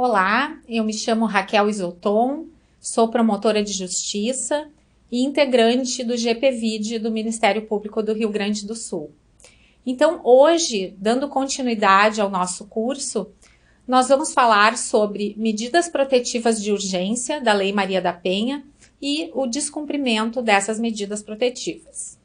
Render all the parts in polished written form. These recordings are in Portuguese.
Olá, eu me chamo Raquel Isoton, sou promotora de justiça e integrante do GPVID do Ministério Público do Rio Grande do Sul. Então, hoje, dando continuidade ao nosso curso, nós vamos falar sobre medidas protetivas de urgência da Lei Maria da Penha e o descumprimento dessas medidas protetivas.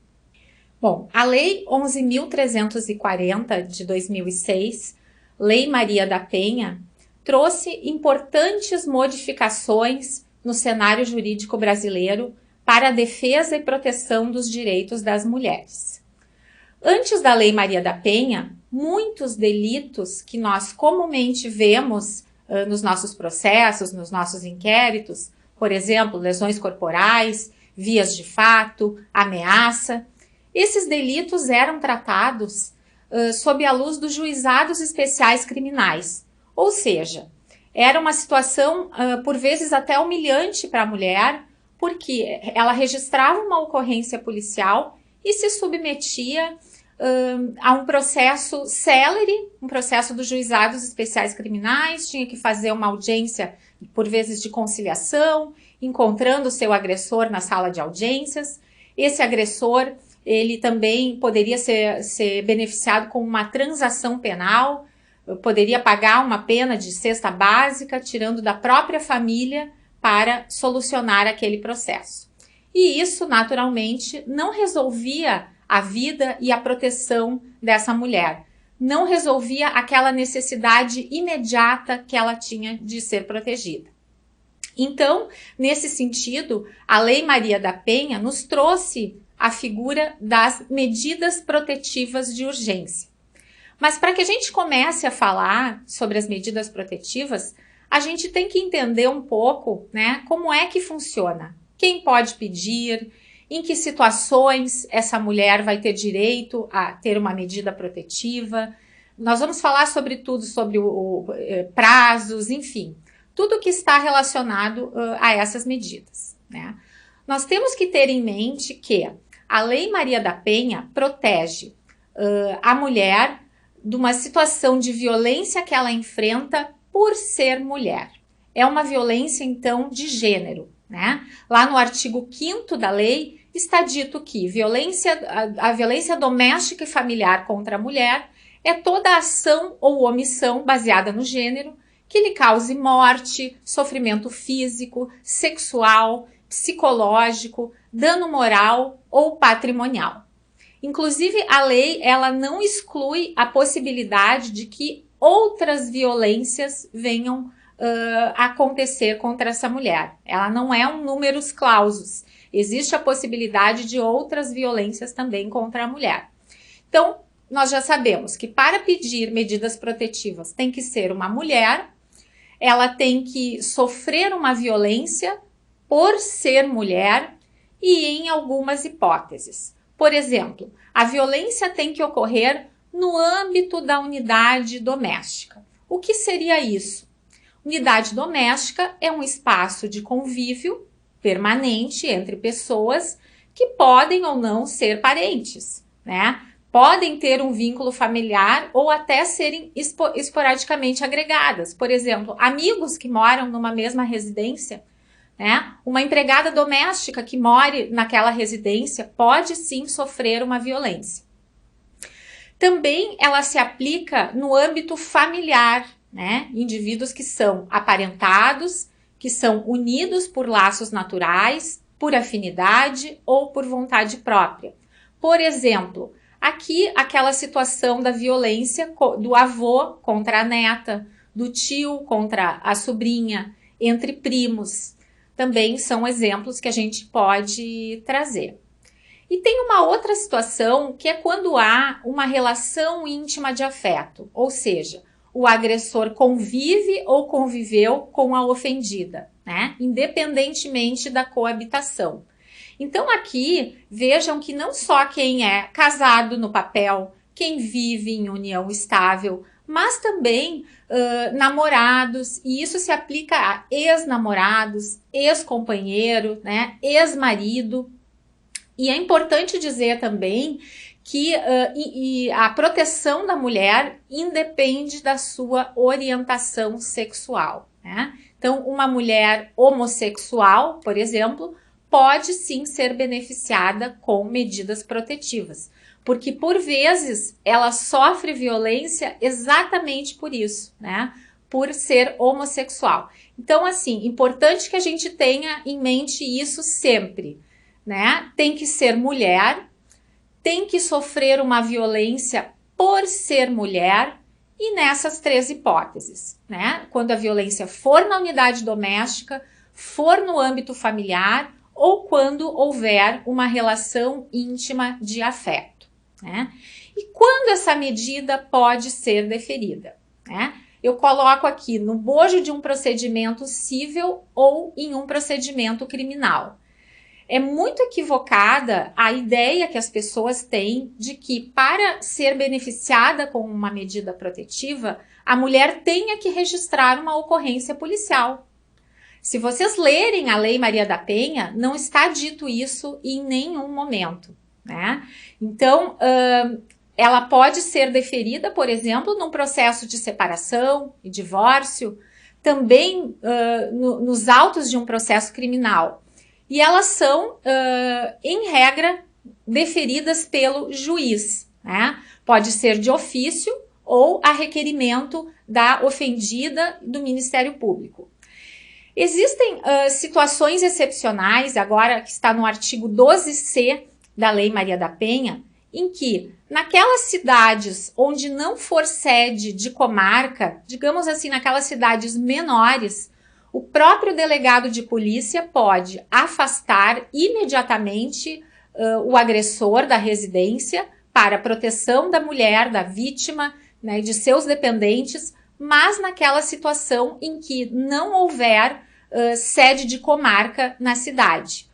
Bom, a Lei 11.340 de 2006, Lei Maria da Penha, trouxe importantes modificações no cenário jurídico brasileiro para a defesa e proteção dos direitos das mulheres. Antes da Lei Maria da Penha, muitos delitos que nós comumente vemos nos nossos processos, nos nossos inquéritos, por exemplo, lesões corporais, vias de fato, ameaça, esses delitos eram tratados sob a luz dos juizados especiais criminais, ou seja, era uma situação por vezes até humilhante para a mulher, porque ela registrava uma ocorrência policial e se submetia a um processo célere, um processo dos juizados especiais criminais, tinha que fazer uma audiência, por vezes de conciliação, encontrando o seu agressor na sala de audiências. Esse agressor, ele também poderia ser beneficiado com uma transação penal, poderia pagar uma pena de cesta básica, tirando da própria família para solucionar aquele processo. E isso, naturalmente, não resolvia a vida e a proteção dessa mulher. Não resolvia aquela necessidade imediata que ela tinha de ser protegida. Então, nesse sentido, a Lei Maria da Penha nos trouxe a figura das medidas protetivas de urgência. Mas para que a gente comece a falar sobre as medidas protetivas, a gente tem que entender um pouco, né, como é que funciona. Quem pode pedir, em que situações essa mulher vai ter direito a ter uma medida protetiva. Nós vamos falar sobre tudo, sobre prazos, enfim, tudo que está relacionado a essas medidas, né? Nós temos que ter em mente que a Lei Maria da Penha protege a mulher de uma situação de violência que ela enfrenta por ser mulher. É uma violência, então, de gênero, né? Lá no artigo 5º da lei está dito que a violência doméstica e familiar contra a mulher é toda ação ou omissão baseada no gênero que lhe cause morte, sofrimento físico, sexual, psicológico, dano moral ou patrimonial. Inclusive, a lei ela não exclui a possibilidade de que outras violências venham acontecer contra essa mulher. Ela não é um numerus clausus. Existe a possibilidade de outras violências também contra a mulher. Então, nós já sabemos que para pedir medidas protetivas tem que ser uma mulher, ela tem que sofrer uma violência por ser mulher e em algumas hipóteses. Por exemplo, a violência tem que ocorrer no âmbito da unidade doméstica. O que seria isso? Unidade doméstica é um espaço de convívio permanente entre pessoas que podem ou não ser parentes, né? Podem ter um vínculo familiar ou até serem esporadicamente agregadas. Por exemplo, amigos que moram numa mesma residência, né? Uma empregada doméstica que more naquela residência pode sim sofrer uma violência. Também ela se aplica no âmbito familiar, né? Indivíduos que são aparentados, que são unidos por laços naturais, por afinidade ou por vontade própria. Por exemplo, aqui aquela situação da violência do avô contra a neta, do tio contra a sobrinha, entre primos. Também são exemplos que a gente pode trazer. E tem uma outra situação que é quando há uma relação íntima de afeto, ou seja, o agressor convive ou conviveu com a ofendida, né? Independentemente da coabitação. Então aqui vejam que não só quem é casado no papel, quem vive em união estável, mas também namorados, e isso se aplica a ex-namorados, ex-companheiro, né, ex-marido. E é importante dizer também que a proteção da mulher independe da sua orientação sexual, né? Então, uma mulher homossexual, por exemplo, pode sim ser beneficiada com medidas protetivas, porque por vezes ela sofre violência exatamente por isso, né? Por ser homossexual. Então, assim, importante que a gente tenha em mente isso sempre, né? Tem que ser mulher, tem que sofrer uma violência por ser mulher, e nessas 3 hipóteses, né? Quando a violência for na unidade doméstica, for no âmbito familiar, ou quando houver uma relação íntima de afeto, né? E quando essa medida pode ser deferida, né? Eu coloco aqui no bojo de um procedimento cível ou em um procedimento criminal. É muito equivocada a ideia que as pessoas têm de que, para ser beneficiada com uma medida protetiva, a mulher tenha que registrar uma ocorrência policial. Se vocês lerem a Lei Maria da Penha, não está dito isso em nenhum momento, né? Então, ela pode ser deferida, por exemplo, num processo de separação e divórcio, também nos autos de um processo criminal. E elas são, em regra, deferidas pelo juiz, né? Pode ser de ofício ou a requerimento da ofendida do Ministério Público. Existem situações excepcionais, agora que está no artigo 12C da Lei Maria da Penha, em que, naquelas cidades onde não for sede de comarca, digamos assim, naquelas cidades menores, o próprio delegado de polícia pode afastar imediatamente o agressor da residência para a proteção da mulher, da vítima, né, de seus dependentes, mas naquela situação em que não houver sede de comarca na cidade.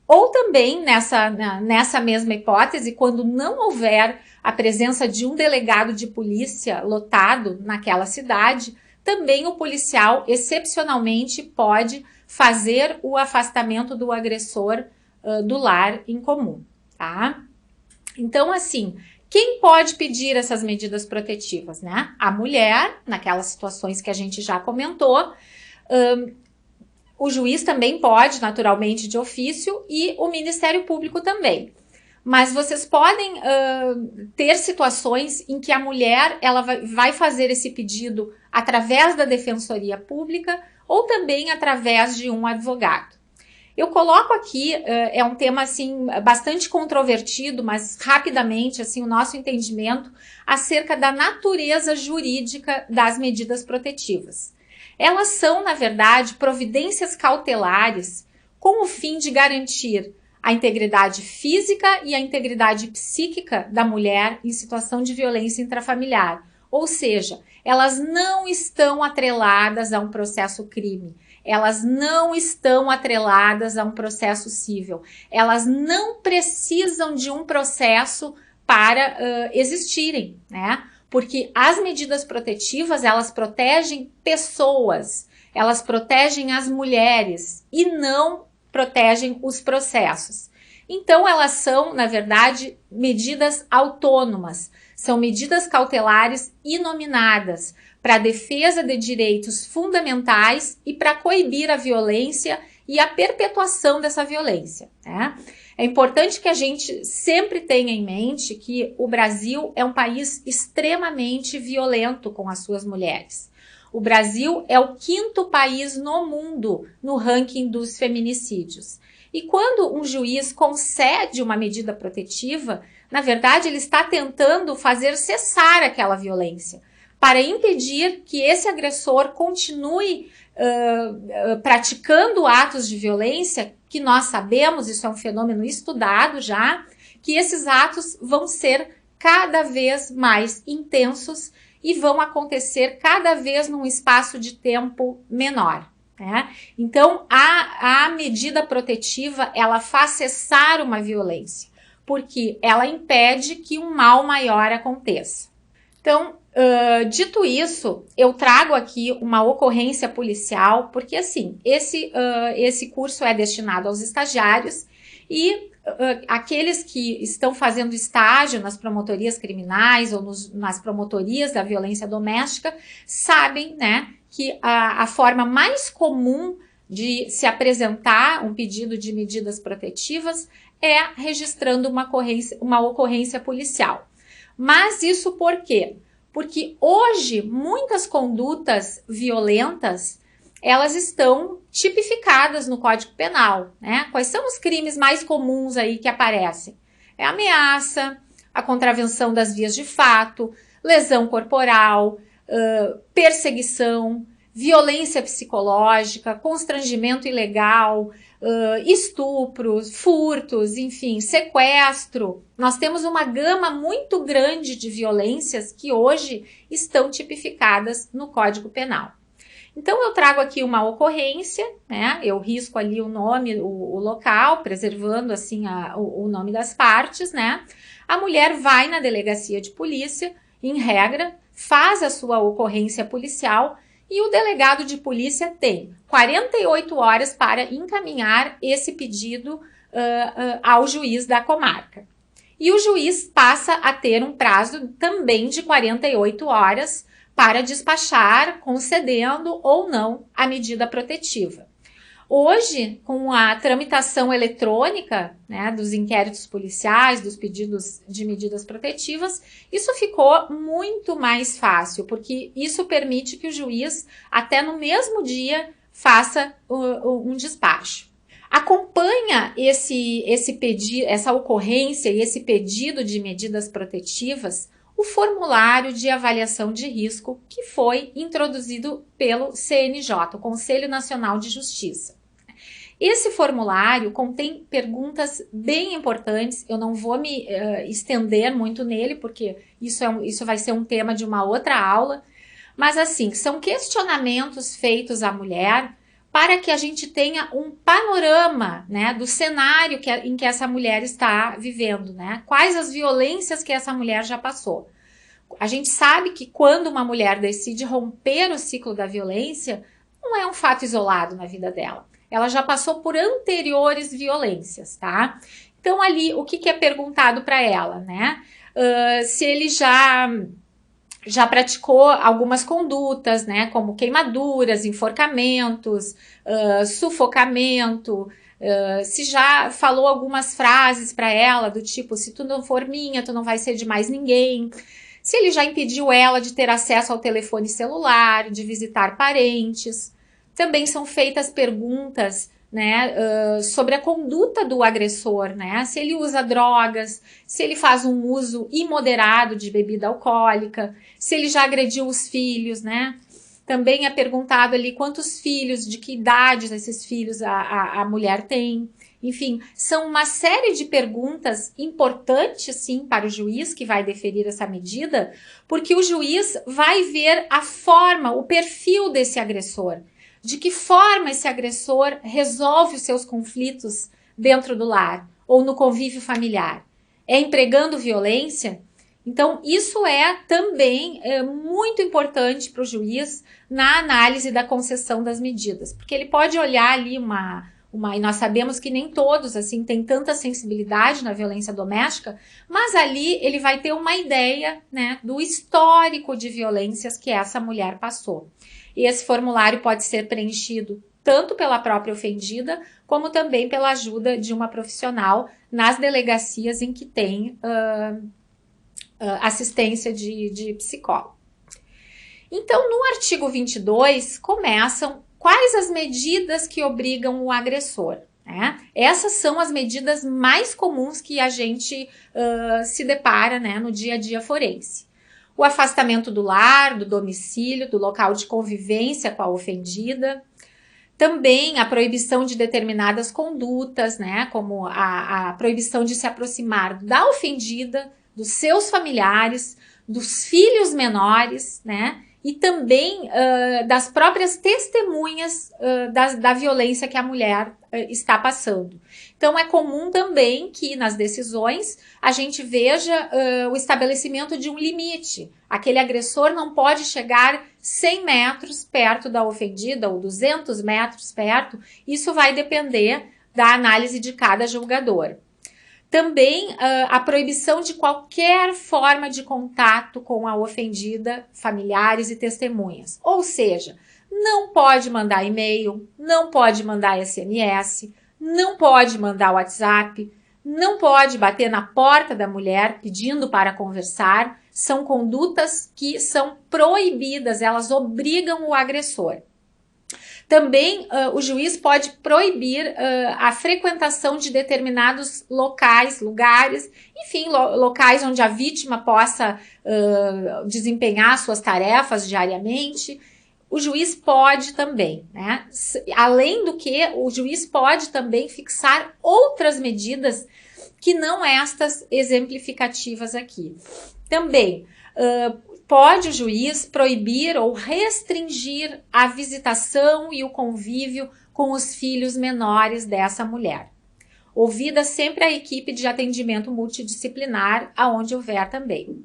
Ou também, nessa mesma hipótese, quando não houver a presença de um delegado de polícia lotado naquela cidade, também o policial, excepcionalmente, pode fazer o afastamento do agressor do lar em comum, tá? Então, assim, quem pode pedir essas medidas protetivas, né? A mulher, naquelas situações que a gente já comentou, o juiz também pode, naturalmente, de ofício, e o Ministério Público também. Mas vocês podem ter situações em que a mulher ela vai fazer esse pedido através da Defensoria Pública ou também através de um advogado. Eu coloco aqui, é um tema assim bastante controvertido, mas rapidamente assim o nosso entendimento acerca da natureza jurídica das medidas protetivas. Elas são, na verdade, providências cautelares com o fim de garantir a integridade física e a integridade psíquica da mulher em situação de violência intrafamiliar. Ou seja, elas não estão atreladas a um processo crime, elas não estão atreladas a um processo cível, elas não precisam de um processo para existirem, né? Porque as medidas protetivas, elas protegem pessoas, elas protegem as mulheres e não protegem os processos. Então, elas são, na verdade, medidas autônomas, são medidas cautelares inominadas para a defesa de direitos fundamentais e para coibir a violência e a perpetuação dessa violência, né? É importante que a gente sempre tenha em mente que o Brasil é um país extremamente violento com as suas mulheres. O Brasil é o 5º país no mundo no ranking dos feminicídios. E quando um juiz concede uma medida protetiva, na verdade ele está tentando fazer cessar aquela violência, para impedir que esse agressor continue praticando atos de violência, que nós sabemos, isso é um fenômeno estudado já, que esses atos vão ser cada vez mais intensos e vão acontecer cada vez num espaço de tempo menor, né? Então, a medida protetiva, ela faz cessar uma violência, porque ela impede que um mal maior aconteça. Então, dito isso, eu trago aqui uma ocorrência policial, porque assim, esse curso é destinado aos estagiários e aqueles que estão fazendo estágio nas promotorias criminais ou nas promotorias da violência doméstica sabem, né, que a forma mais comum de se apresentar um pedido de medidas protetivas é registrando uma ocorrência policial. Mas isso por quê? Porque hoje muitas condutas violentas elas estão tipificadas no Código Penal, né? Quais são os crimes mais comuns aí que aparecem? É a ameaça, a contravenção das vias de fato, lesão corporal, perseguição, violência psicológica, constrangimento ilegal, estupros, furtos, enfim, sequestro. Nós temos uma gama muito grande de violências que hoje estão tipificadas no Código Penal. Então, eu trago aqui uma ocorrência, né? Eu risco ali o nome, o local, preservando assim o nome das partes, né? A mulher vai na delegacia de polícia, em regra, faz a sua ocorrência policial e o delegado de polícia tem 48 horas para encaminhar esse pedido ao juiz da comarca. E o juiz passa a ter um prazo também de 48 horas para despachar, concedendo ou não a medida protetiva. Hoje, com a tramitação eletrônica, né, dos inquéritos policiais, dos pedidos de medidas protetivas, isso ficou muito mais fácil, porque isso permite que o juiz, até no mesmo dia, faça um despacho. Acompanha essa ocorrência e esse pedido de medidas protetivas o formulário de avaliação de risco que foi introduzido pelo CNJ, o Conselho Nacional de Justiça. Esse formulário contém perguntas bem importantes, eu não vou me estender muito nele, porque isso vai ser um tema de uma outra aula, mas assim, são questionamentos feitos à mulher para que a gente tenha um panorama, né, do cenário em que essa mulher está vivendo, né? Quais as violências que essa mulher já passou. A gente sabe que quando uma mulher decide romper o ciclo da violência, não é um fato isolado na vida dela. Ela já passou por anteriores violências, tá? Então ali, o que é perguntado para ela, né? Se ele já praticou algumas condutas, né, como queimaduras, enforcamentos, sufocamento, se já falou algumas frases para ela do tipo, se tu não for minha, tu não vai ser de mais ninguém. Se ele já impediu ela de ter acesso ao telefone celular, de visitar parentes. Também são feitas perguntas, né, sobre a conduta do agressor, né? Se ele usa drogas, se ele faz um uso imoderado de bebida alcoólica, se ele já agrediu os filhos, né? Também é perguntado ali quantos filhos, de que idades esses filhos a mulher tem. Enfim, são uma série de perguntas importantes, sim, para o juiz que vai deferir essa medida, porque o juiz vai ver a forma, o perfil desse agressor. De que forma esse agressor resolve os seus conflitos dentro do lar ou no convívio familiar? É empregando violência? Então, isso é também muito importante para o juiz na análise da concessão das medidas, porque ele pode olhar ali e nós sabemos que nem todos assim têm tanta sensibilidade na violência doméstica, mas ali ele vai ter uma ideia, né, do histórico de violências que essa mulher passou. E esse formulário pode ser preenchido tanto pela própria ofendida, como também pela ajuda de uma profissional nas delegacias em que tem assistência de psicólogo. Então, no artigo 22, começam quais as medidas que obrigam o agressor. Né? Essas são as medidas mais comuns que a gente se depara, né, no dia a dia forense. O afastamento do lar, do domicílio, do local de convivência com a ofendida. Também a proibição de determinadas condutas, né, como a proibição de se aproximar da ofendida, dos seus familiares, dos filhos menores, né, e também das próprias testemunhas da violência que a mulher está passando. Então, é comum também que nas decisões a gente veja o estabelecimento de um limite. Aquele agressor não pode chegar 100 metros perto da ofendida ou 200 metros perto. Isso vai depender da análise de cada julgador. Também a proibição de qualquer forma de contato com a ofendida, familiares e testemunhas. Ou seja, não pode mandar e-mail, não pode mandar SMS, não pode mandar WhatsApp, não pode bater na porta da mulher pedindo para conversar. São condutas que são proibidas, elas obrigam o agressor. Também o juiz pode proibir a frequentação de determinados lugares, enfim, locais onde a vítima possa desempenhar suas tarefas diariamente. O juiz pode também, né? Além do que, o juiz pode também fixar outras medidas que não estas exemplificativas aqui. Também pode o juiz proibir ou restringir a visitação e o convívio com os filhos menores dessa mulher. Ouvida sempre a equipe de atendimento multidisciplinar, aonde houver também.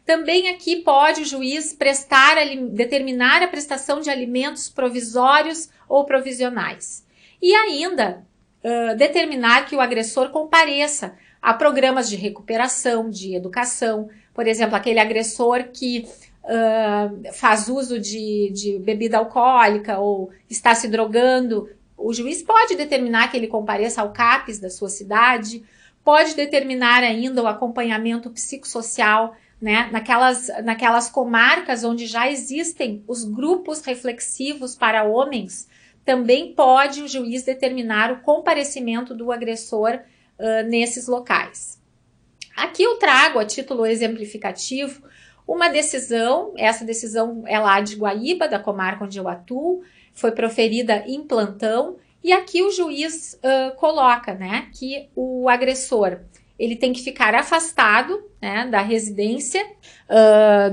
Também aqui pode o juiz determinar a prestação de alimentos provisórios ou provisionais. E ainda determinar que o agressor compareça a programas de recuperação, de educação. Por exemplo, aquele agressor que faz uso de bebida alcoólica ou está se drogando, o juiz pode determinar que ele compareça ao CAPS da sua cidade, pode determinar ainda o acompanhamento psicossocial, né, naquelas comarcas onde já existem os grupos reflexivos para homens, também pode o juiz determinar o comparecimento do agressor nesses locais. Aqui eu trago a título exemplificativo uma decisão, essa decisão é lá de Guaíba, da comarca onde eu atuo, foi proferida em plantão, e aqui o juiz coloca, né, que o agressor ele tem que ficar afastado, né, da residência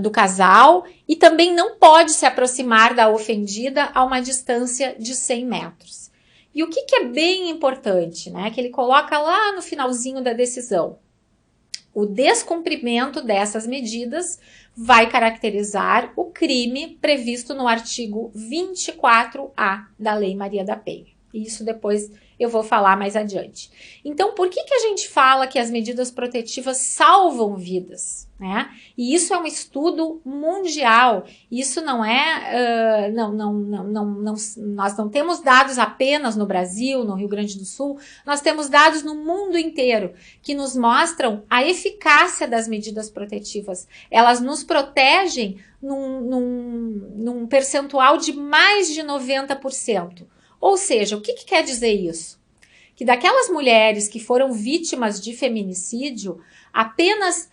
do casal e também não pode se aproximar da ofendida a uma distância de 100 metros. E o que é bem importante, né, que ele coloca lá no finalzinho da decisão? O descumprimento dessas medidas vai caracterizar o crime previsto no artigo 24A da Lei Maria da Penha. Isso depois eu vou falar mais adiante. Então, por que a gente fala que as medidas protetivas salvam vidas, né? E isso é um estudo mundial. Isso não é... nós não temos dados apenas no Brasil, no Rio Grande do Sul. Nós temos dados no mundo inteiro que nos mostram a eficácia das medidas protetivas. Elas nos protegem num percentual de mais de 90%. Ou seja, o que quer dizer isso? Que daquelas mulheres que foram vítimas de feminicídio, apenas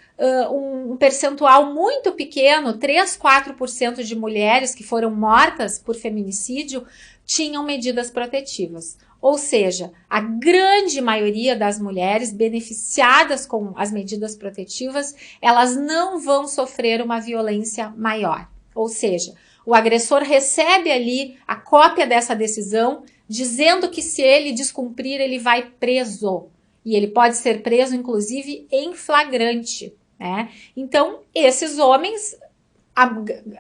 um percentual muito pequeno, 3, 4% de mulheres que foram mortas por feminicídio, tinham medidas protetivas. Ou seja, a grande maioria das mulheres beneficiadas com as medidas protetivas, elas não vão sofrer uma violência maior. Ou seja, o agressor recebe ali a cópia dessa decisão, dizendo que se ele descumprir, ele vai preso. E ele pode ser preso, inclusive, em flagrante, né? Então, esses homens,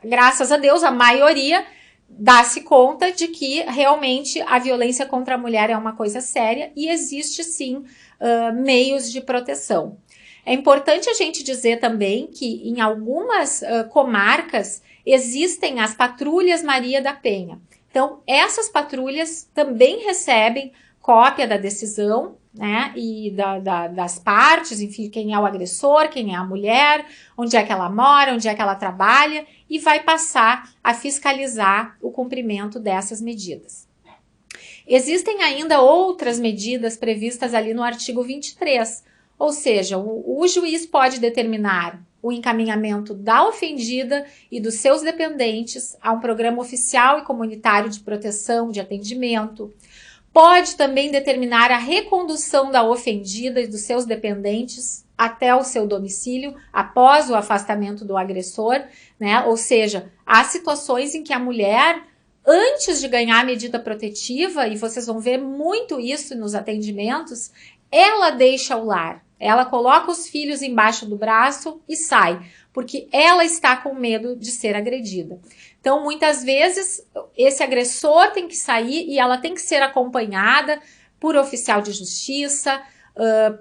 graças a Deus, a maioria dá-se conta de que realmente a violência contra a mulher é uma coisa séria e existe, sim, meios de proteção. É importante a gente dizer também que em algumas comarcas existem as patrulhas Maria da Penha. Então, essas patrulhas também recebem cópia da decisão, né, e das partes, enfim, quem é o agressor, quem é a mulher, onde é que ela mora, onde é que ela trabalha, e vai passar a fiscalizar o cumprimento dessas medidas. Existem ainda outras medidas previstas ali no artigo 23, ou seja, o juiz pode determinar o encaminhamento da ofendida e dos seus dependentes a um programa oficial e comunitário de proteção, de atendimento. Pode também determinar a recondução da ofendida e dos seus dependentes até o seu domicílio após o afastamento do agressor, né? Ou seja, há situações em que a mulher, antes de ganhar a medida protetiva, e vocês vão ver muito isso nos atendimentos, ela deixa o lar. Ela coloca os filhos embaixo do braço e sai, porque ela está com medo de ser agredida. Então, muitas vezes, esse agressor tem que sair e ela tem que ser acompanhada por oficial de justiça,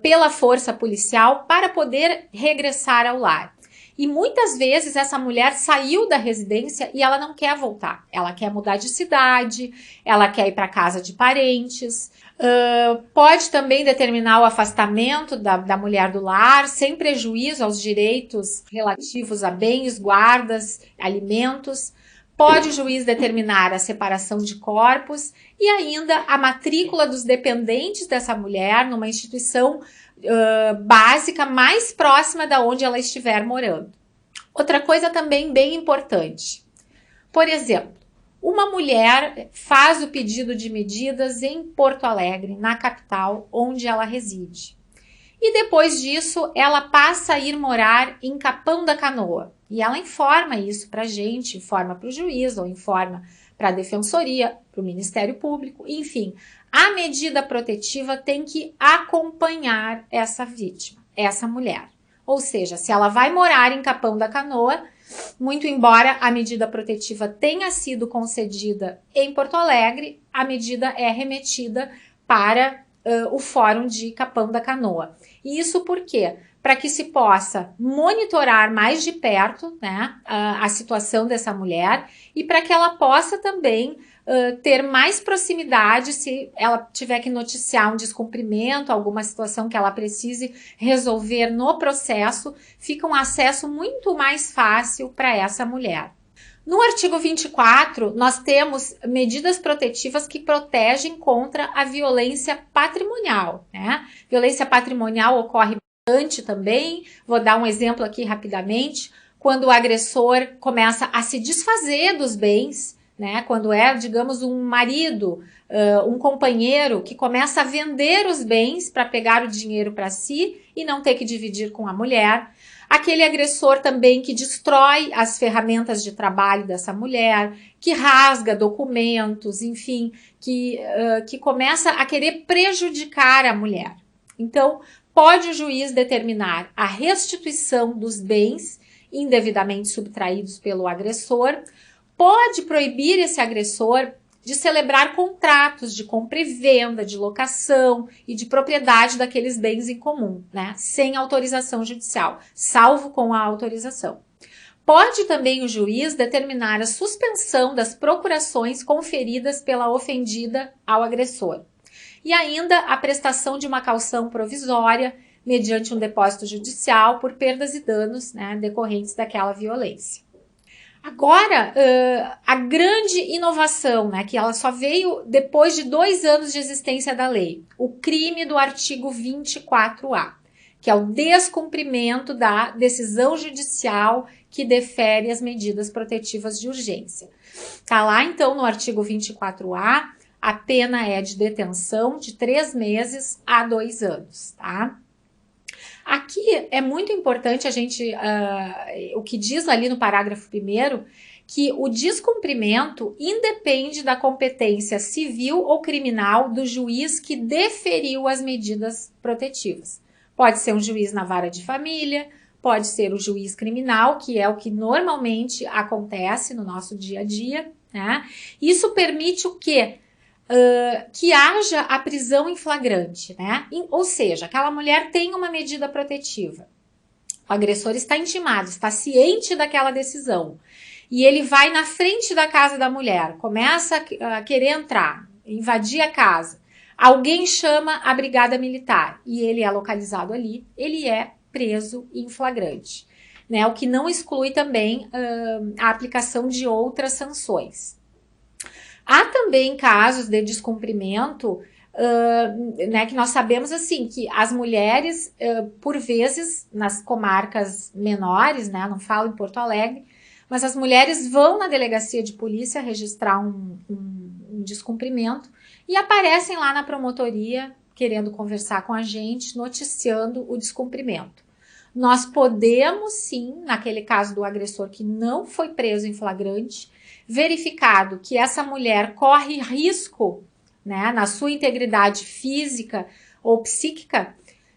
pela força policial para poder regressar ao lar. E muitas vezes essa mulher saiu da residência e ela não quer voltar. Ela quer mudar de cidade, ela quer ir para casa de parentes. Pode também determinar o afastamento da mulher do lar, sem prejuízo aos direitos relativos a bens, guardas, alimentos. Pode o juiz determinar a separação de corpos e ainda a matrícula dos dependentes dessa mulher numa instituição básica mais próxima da onde ela estiver morando. Outra coisa também bem importante. Por exemplo, uma mulher faz o pedido de medidas em Porto Alegre, na capital, onde ela reside. E depois disso, ela passa a ir morar em Capão da Canoa. E ela informa isso para a gente, informa para o juiz, ou informa para a defensoria, para o Ministério Público, enfim. A medida protetiva tem que acompanhar essa vítima, essa mulher. Ou seja, se ela vai morar em Capão da Canoa, muito embora a medida protetiva tenha sido concedida em Porto Alegre, a medida é remetida para o Fórum de Capão da Canoa. E isso por quê? Para que se possa monitorar mais de perto, né, a situação dessa mulher e para que ela possa também ter mais proximidade se ela tiver que noticiar um descumprimento, alguma situação que ela precise resolver no processo, fica um acesso muito mais fácil para essa mulher. No artigo 24, nós temos medidas protetivas que protegem contra a violência patrimonial, né? Violência patrimonial ocorre bastante também, vou dar um exemplo aqui rapidamente, quando o agressor começa a se desfazer dos bens, né? Quando é, digamos, um marido, um companheiro que começa a vender os bens para pegar o dinheiro para si e não ter que dividir com a mulher. Aquele agressor também que destrói as ferramentas de trabalho dessa mulher, que rasga documentos, enfim, que começa a querer prejudicar a mulher. Então, pode o juiz determinar a restituição dos bens indevidamente subtraídos pelo agressor, pode proibir esse agressor de celebrar contratos de compra e venda, de locação e de propriedade daqueles bens em comum, né? Sem autorização judicial, salvo com a autorização. Pode também o juiz determinar a suspensão das procurações conferidas pela ofendida ao agressor. E ainda a prestação de uma caução provisória mediante um depósito judicial por perdas e danos, né, decorrentes daquela violência. Agora, a grande inovação, né, que ela só veio depois de 2 anos de existência da lei, o crime do artigo 24A, que é o descumprimento da decisão judicial que defere as medidas protetivas de urgência. Tá lá, então, no artigo 24A, a pena é de detenção de 3 meses a 2 anos, tá? Aqui é muito importante a gente, o que diz ali no parágrafo 1º, que o descumprimento independe da competência civil ou criminal do juiz que deferiu as medidas protetivas. Pode ser um juiz na vara de família, pode ser o juiz criminal, que é o que normalmente acontece no nosso dia a dia, né? Isso permite o quê? Que haja a prisão em flagrante, né? Ou seja, aquela mulher tem uma medida protetiva. O agressor está intimado, está ciente daquela decisão. E ele vai na frente da casa da mulher, começa a querer entrar, invadir a casa. Alguém chama a brigada militar e ele é localizado ali, ele é preso em flagrante, né? O que não exclui também a aplicação de outras sanções. Há também casos de descumprimento, né, que nós sabemos assim, que as mulheres, por vezes, nas comarcas menores, né, não falo em Porto Alegre, mas as mulheres vão na delegacia de polícia registrar um descumprimento e aparecem lá na promotoria querendo conversar com a gente, noticiando o descumprimento. Nós podemos sim, naquele caso do agressor que não foi preso em flagrante, verificado que essa mulher corre risco, né, na sua integridade física ou psíquica,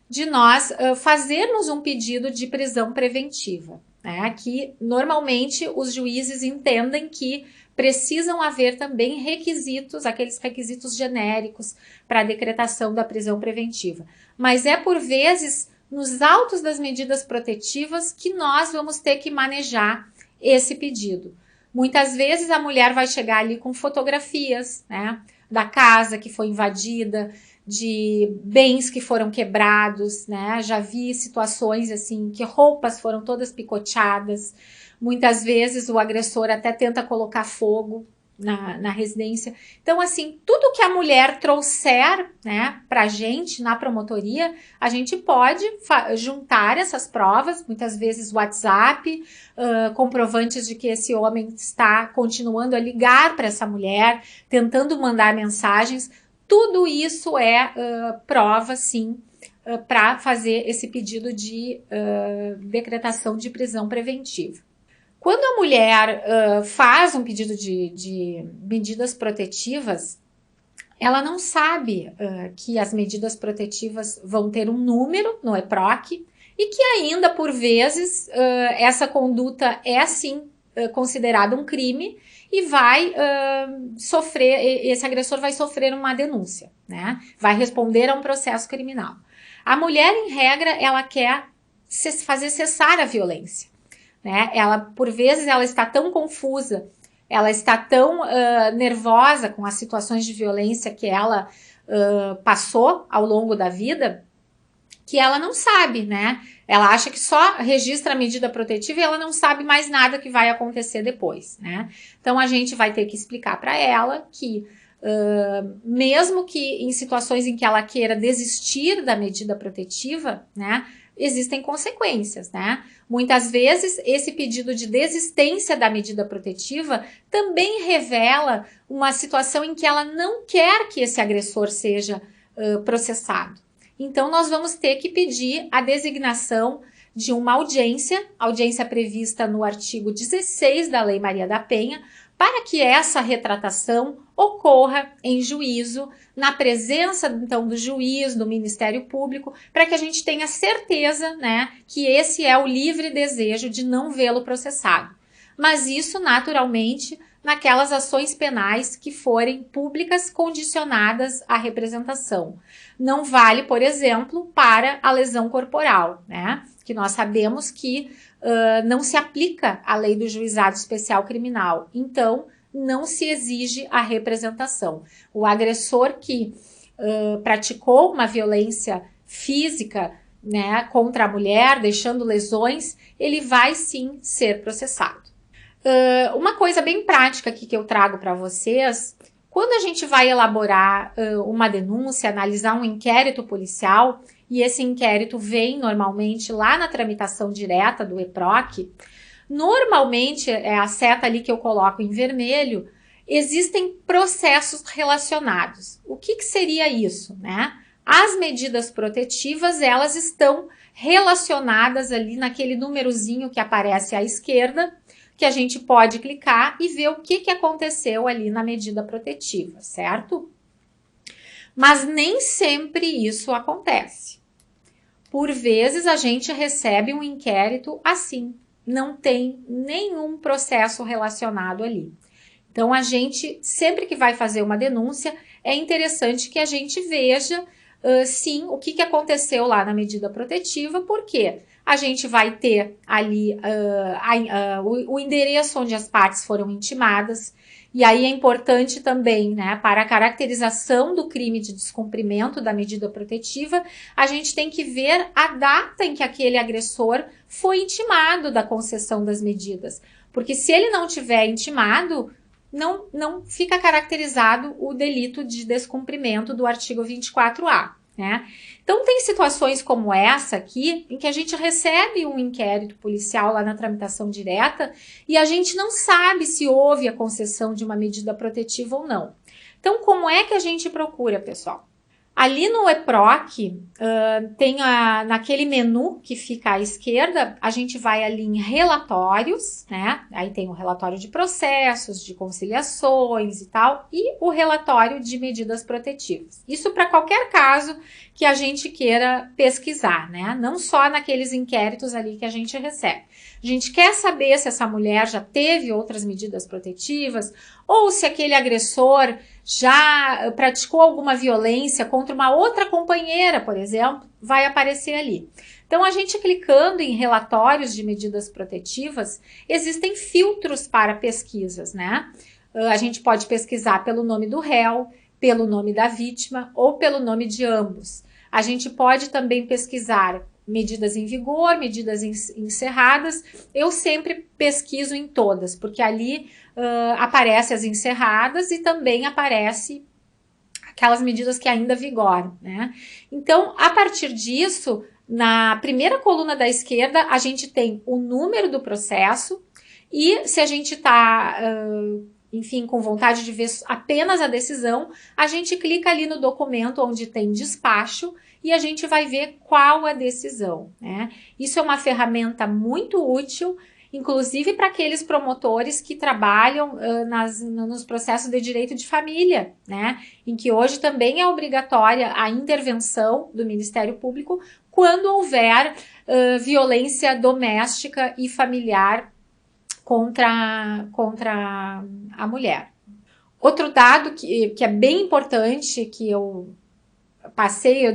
de nós fazermos um pedido de prisão preventiva, né, que normalmente os juízes entendem que precisam haver também requisitos, aqueles requisitos genéricos para a decretação da prisão preventiva. Mas é por vezes nos autos das medidas protetivas que nós vamos ter que manejar esse pedido. Muitas vezes a mulher vai chegar ali com fotografias, né, da casa que foi invadida, de bens que foram quebrados, né? Já vi situações assim que roupas foram todas picoteadas. Muitas vezes o agressor até tenta colocar fogo na residência. Então, assim, tudo que a mulher trouxer, né, pra gente na promotoria, a gente pode juntar essas provas, muitas vezes WhatsApp, comprovantes de que esse homem está continuando a ligar para essa mulher, tentando mandar mensagens. Tudo isso é prova, sim, para fazer esse pedido de decretação de prisão preventiva. Quando a mulher faz um pedido de medidas protetivas, ela não sabe que as medidas protetivas vão ter um número no EPROC e que ainda, por vezes, essa conduta é, sim, considerada um crime e vai esse agressor vai sofrer uma denúncia, né? Vai responder a um processo criminal. A mulher, em regra, ela quer fazer cessar a violência. Né? Ela, por vezes, ela está tão confusa, ela está tão nervosa com as situações de violência que ela passou ao longo da vida, que ela não sabe, né? Ela acha que só registra a medida protetiva e ela não sabe mais nada que vai acontecer depois, né? Então, a gente vai ter que explicar para ela que mesmo que em situações em que ela queira desistir da medida protetiva, né, existem consequências, né? Muitas vezes, esse pedido de desistência da medida protetiva também revela uma situação em que ela não quer que esse agressor seja processado. Então, nós vamos ter que pedir a designação de uma audiência prevista no artigo 16 da Lei Maria da Penha, para que essa retratação ocorra em juízo, na presença, então, do juiz, do Ministério Público, para que a gente tenha certeza, né, que esse é o livre desejo de não vê-lo processado. Mas isso, naturalmente, naquelas ações penais que forem públicas condicionadas à representação. Não vale, por exemplo, para a lesão corporal, né, que nós sabemos que não se aplica a lei do juizado especial criminal. Então, não se exige a representação. O agressor que praticou uma violência física, né, contra a mulher, deixando lesões, ele vai sim ser processado. Uma coisa bem prática aqui que eu trago para vocês, quando a gente vai elaborar uma denúncia, analisar um inquérito policial, e esse inquérito vem normalmente lá na tramitação direta do EPROC, normalmente, é a seta ali que eu coloco em vermelho, existem processos relacionados. O que seria isso, né? As medidas protetivas, elas estão relacionadas ali naquele númerozinho que aparece à esquerda, que a gente pode clicar e ver o que aconteceu ali na medida protetiva, certo? Mas nem sempre isso acontece. Por vezes, a gente recebe um inquérito assim, não tem nenhum processo relacionado ali. Então, a gente, sempre que vai fazer uma denúncia, é interessante que a gente veja, sim, o que aconteceu lá na medida protetiva, porque a gente vai ter ali o endereço onde as partes foram intimadas, e aí é importante também, né, para a caracterização do crime de descumprimento da medida protetiva, a gente tem que ver a data em que aquele agressor foi intimado da concessão das medidas. Porque se ele não tiver intimado, não fica caracterizado o delito de descumprimento do artigo 24A. Né? Então, tem situações como essa aqui, em que a gente recebe um inquérito policial lá na tramitação direta e a gente não sabe se houve a concessão de uma medida protetiva ou não. Então, como é que a gente procura, pessoal? Ali no EPROC, tem naquele menu que fica à esquerda, a gente vai ali em relatórios, né? Aí tem o relatório de processos, de conciliações e tal, e o relatório de medidas protetivas. Isso para qualquer caso que a gente queira pesquisar, né? Não só naqueles inquéritos ali que a gente recebe. A gente quer saber se essa mulher já teve outras medidas protetivas ou se aquele agressor já praticou alguma violência contra uma outra companheira, por exemplo, vai aparecer ali. Então, a gente clicando em relatórios de medidas protetivas, existem filtros para pesquisas, né? A gente pode pesquisar pelo nome do réu, pelo nome da vítima ou pelo nome de ambos. A gente pode também pesquisar medidas em vigor, medidas encerradas. Eu sempre pesquiso em todas, porque ali aparece as encerradas e também aparece aquelas medidas que ainda vigoram, né? Então, a partir disso, na primeira coluna da esquerda, a gente tem o número do processo e se a gente está, enfim, com vontade de ver apenas a decisão, a gente clica ali no documento onde tem despacho e a gente vai ver qual a decisão, né? Isso é uma ferramenta muito útil, inclusive para aqueles promotores que trabalham nos processos de direito de família, né? Em que hoje também é obrigatória a intervenção do Ministério Público quando houver violência doméstica e familiar contra a mulher. Outro dado que é bem importante, que eu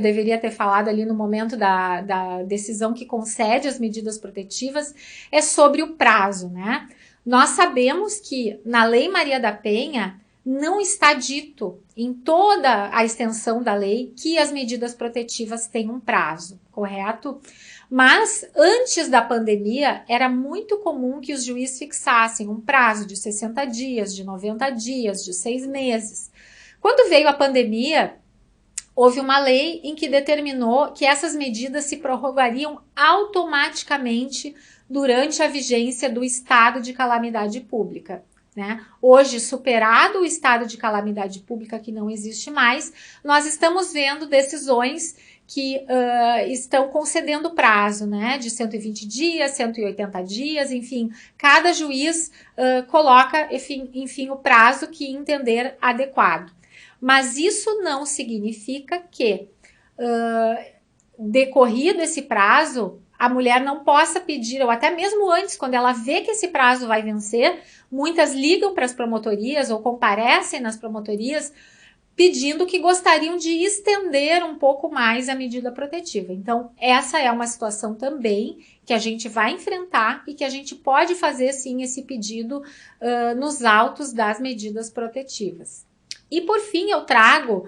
deveria ter falado ali no momento da decisão que concede as medidas protetivas, é sobre o prazo, né? Nós sabemos que na Lei Maria da Penha não está dito em toda a extensão da lei que as medidas protetivas têm um prazo, correto? Mas antes da pandemia era muito comum que os juízes fixassem um prazo de 60 dias, de 90 dias, de 6 meses. Quando veio a pandemia, houve uma lei em que determinou que essas medidas se prorrogariam automaticamente durante a vigência do estado de calamidade pública, né? Hoje, superado o estado de calamidade pública, que não existe mais, nós estamos vendo decisões que estão concedendo prazo, né? De 120 dias, 180 dias, enfim, cada juiz coloca, enfim, o prazo que entender adequado. Mas isso não significa que, decorrido esse prazo, a mulher não possa pedir, ou até mesmo antes, quando ela vê que esse prazo vai vencer, muitas ligam para as promotorias ou comparecem nas promotorias pedindo que gostariam de estender um pouco mais a medida protetiva. Então, essa é uma situação também que a gente vai enfrentar e que a gente pode fazer, sim, esse pedido nos autos das medidas protetivas. E, por fim, eu trago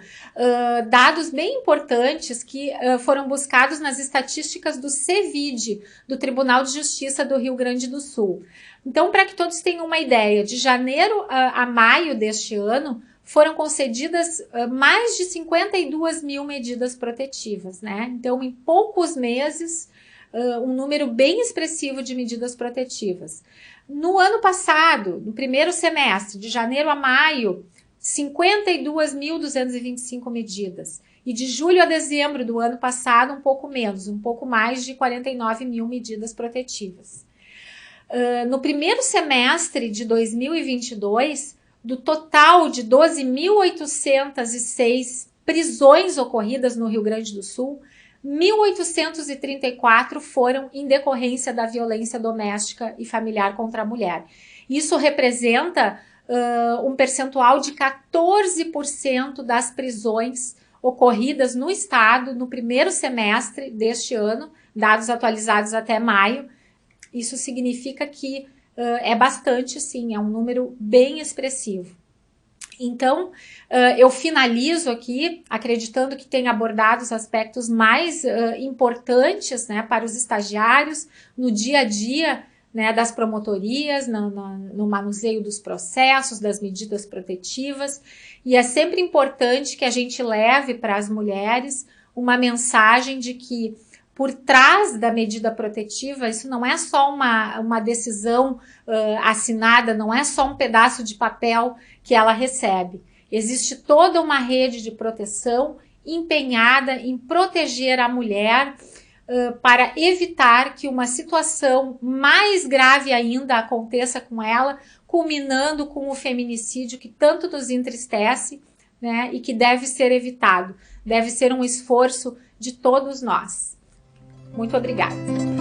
dados bem importantes que foram buscados nas estatísticas do CEVID, do Tribunal de Justiça do Rio Grande do Sul. Então, para que todos tenham uma ideia, de janeiro a maio deste ano, foram concedidas mais de 52 mil medidas protetivas, né? Então, em poucos meses, um número bem expressivo de medidas protetivas. No ano passado, no primeiro semestre, de janeiro a maio, 52.225 medidas. E de julho a dezembro do ano passado, um pouco menos, um pouco mais de 49 mil medidas protetivas. No primeiro semestre de 2022, do total de 12.806 prisões ocorridas no Rio Grande do Sul, 1.834 foram em decorrência da violência doméstica e familiar contra a mulher. Isso representa um percentual de 14% das prisões ocorridas no estado no primeiro semestre deste ano, dados atualizados até maio. Isso significa que é bastante, sim, é um número bem expressivo. Então, eu finalizo aqui acreditando que tenho abordado os aspectos mais importantes, né, para os estagiários no dia a dia, né, das promotorias, no manuseio dos processos, das medidas protetivas. E é sempre importante que a gente leve para as mulheres uma mensagem de que por trás da medida protetiva, isso não é só uma decisão assinada, não é só um pedaço de papel que ela recebe. Existe toda uma rede de proteção empenhada em proteger a mulher para evitar que uma situação mais grave ainda aconteça com ela, culminando com o feminicídio que tanto nos entristece, né, e que deve ser evitado. Deve ser um esforço de todos nós. Muito obrigada.